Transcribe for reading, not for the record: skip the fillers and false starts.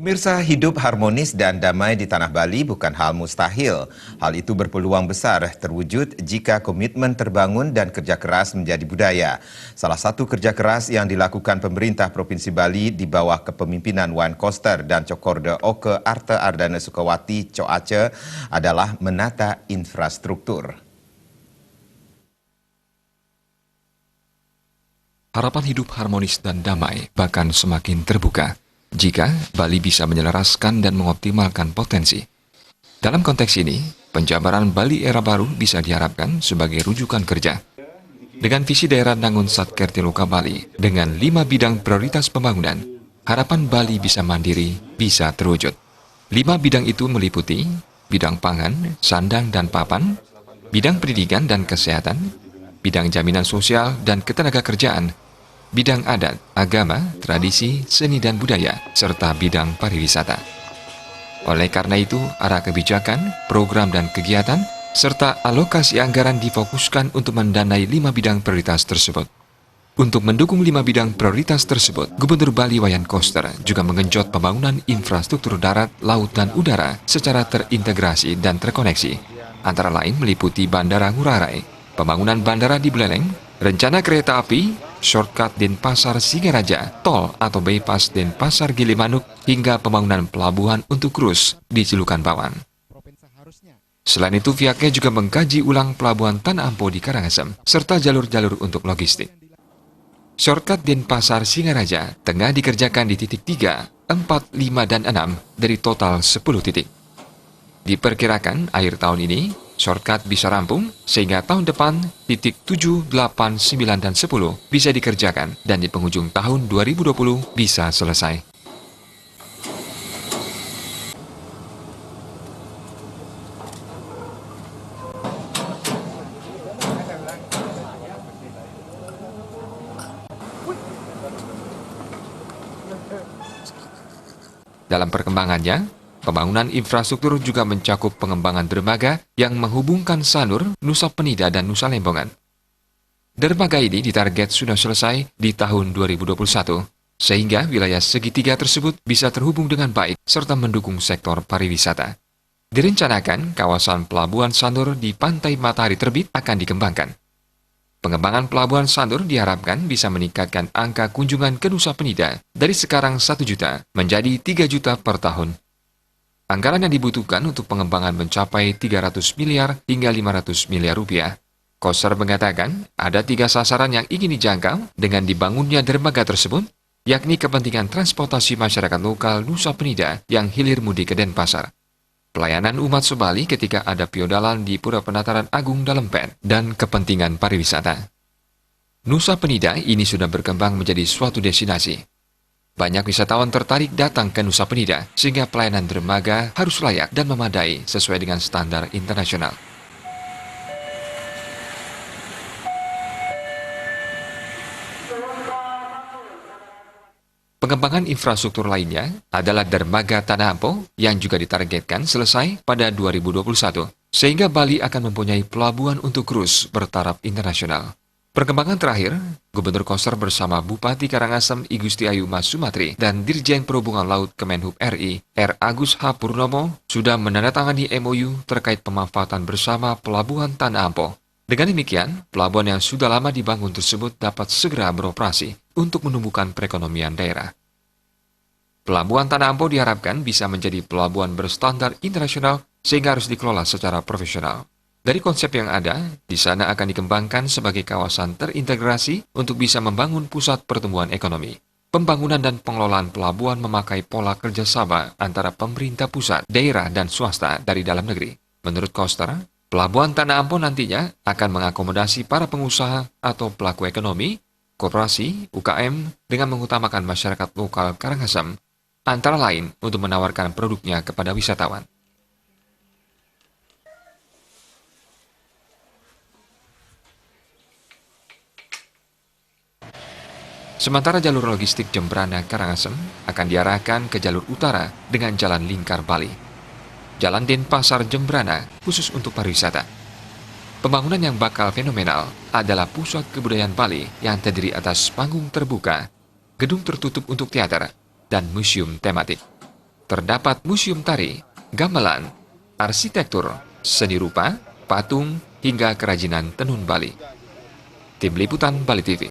Pemirsa, hidup harmonis dan damai di tanah Bali bukan hal mustahil. Hal itu berpeluang besar terwujud jika komitmen terbangun dan kerja keras menjadi budaya. Salah satu kerja keras yang dilakukan pemerintah Provinsi Bali di bawah kepemimpinan Wan Koster dan Cokorda Oke Arte Ardana Sukawati Coace adalah menata infrastruktur. Harapan hidup harmonis dan damai bahkan semakin terbuka jika Bali bisa menyelaraskan dan mengoptimalkan potensi. Dalam konteks ini, penjabaran Bali era baru bisa diharapkan sebagai rujukan kerja. Dengan visi daerah Nangun Satkertiluka Bali dengan 5 bidang prioritas pembangunan, harapan Bali bisa mandiri, bisa terwujud. 5 bidang itu meliputi bidang pangan, sandang dan papan, bidang pendidikan dan kesehatan, bidang jaminan sosial dan ketenagakerjaan, bidang adat, agama, tradisi, seni dan budaya, serta bidang pariwisata. Oleh karena itu, arah kebijakan, program dan kegiatan, serta alokasi anggaran difokuskan untuk mendanai 5 bidang prioritas tersebut. Untuk mendukung 5 bidang prioritas tersebut, Gubernur Bali Wayan Koster juga menggenjot pembangunan infrastruktur darat, laut, dan udara secara terintegrasi dan terkoneksi, antara lain meliputi Bandara Ngurah Rai, pembangunan bandara di Buleleng, rencana kereta api, shortcut Denpasar Singaraja, tol atau bypass Denpasar Gilimanuk, hingga pembangunan pelabuhan untuk krus di Cilukan Bawan. Selain itu, pihaknya juga mengkaji ulang pelabuhan Tanah Ampo di Karangasem, serta jalur-jalur untuk logistik. Shortcut Denpasar Singaraja tengah dikerjakan di titik 3, 4, 5, dan 6 dari total 10 titik. Diperkirakan akhir tahun ini, shortcut bisa rampung sehingga tahun depan titik 7, 8, 9, dan 10 bisa dikerjakan dan di penghujung tahun 2020 bisa selesai. Dalam perkembangannya, pembangunan infrastruktur juga mencakup pengembangan dermaga yang menghubungkan Sanur, Nusa Penida, dan Nusa Lembongan. Dermaga ini ditarget sudah selesai di tahun 2021, sehingga wilayah segitiga tersebut bisa terhubung dengan baik serta mendukung sektor pariwisata. Direncanakan kawasan Pelabuhan Sanur di Pantai Matahari Terbit akan dikembangkan. Pengembangan Pelabuhan Sanur diharapkan bisa meningkatkan angka kunjungan ke Nusa Penida dari sekarang 1 juta menjadi 3 juta per tahun. Anggaran yang dibutuhkan untuk pengembangan mencapai 300 miliar hingga 500 miliar rupiah. Koster mengatakan ada 3 sasaran yang ingin dijangkau dengan dibangunnya dermaga tersebut, yakni kepentingan transportasi masyarakat lokal Nusa Penida yang hilir mudik ke Denpasar, pelayanan umat sebali ketika ada piodalan di Pura Penataran Agung Dalempet, dan kepentingan pariwisata. Nusa Penida ini sudah berkembang menjadi suatu destinasi. Banyak wisatawan tertarik datang ke Nusa Penida, sehingga pelayanan dermaga harus layak dan memadai sesuai dengan standar internasional. Pengembangan infrastruktur lainnya adalah dermaga Tanah Ampo yang juga ditargetkan selesai pada 2021, sehingga Bali akan mempunyai pelabuhan untuk krus bertaraf internasional. Perkembangan terakhir, Gubernur Koster bersama Bupati Karangasem I Gusti Ayu Mas Sumatri dan Dirjen Perhubungan Laut Kemenhub RI R. Agus H. Purnomo sudah menandatangani MOU terkait pemanfaatan bersama Pelabuhan Tanah Ampo. Dengan demikian, pelabuhan yang sudah lama dibangun tersebut dapat segera beroperasi untuk menumbuhkan perekonomian daerah. Pelabuhan Tanah Ampo diharapkan bisa menjadi pelabuhan berstandar internasional sehingga harus dikelola secara profesional. Dari konsep yang ada, di sana akan dikembangkan sebagai kawasan terintegrasi untuk bisa membangun pusat pertumbuhan ekonomi. Pembangunan dan pengelolaan pelabuhan memakai pola kerjasama antara pemerintah pusat, daerah, dan swasta dari dalam negeri. Menurut Koster, Pelabuhan Tanah Ampo nantinya akan mengakomodasi para pengusaha atau pelaku ekonomi, koperasi, UKM dengan mengutamakan masyarakat lokal Karangasem, antara lain untuk menawarkan produknya kepada wisatawan. Sementara jalur logistik Jembrana Karangasem akan diarahkan ke jalur utara dengan jalan lingkar Bali. Jalan Denpasar Jembrana khusus untuk pariwisata. Pembangunan yang bakal fenomenal adalah pusat kebudayaan Bali yang terdiri atas panggung terbuka, gedung tertutup untuk teater, dan museum tematik. terdapat museum tari, gamelan, arsitektur, seni rupa, patung, hingga kerajinan tenun Bali. Tim Liputan Bali TV.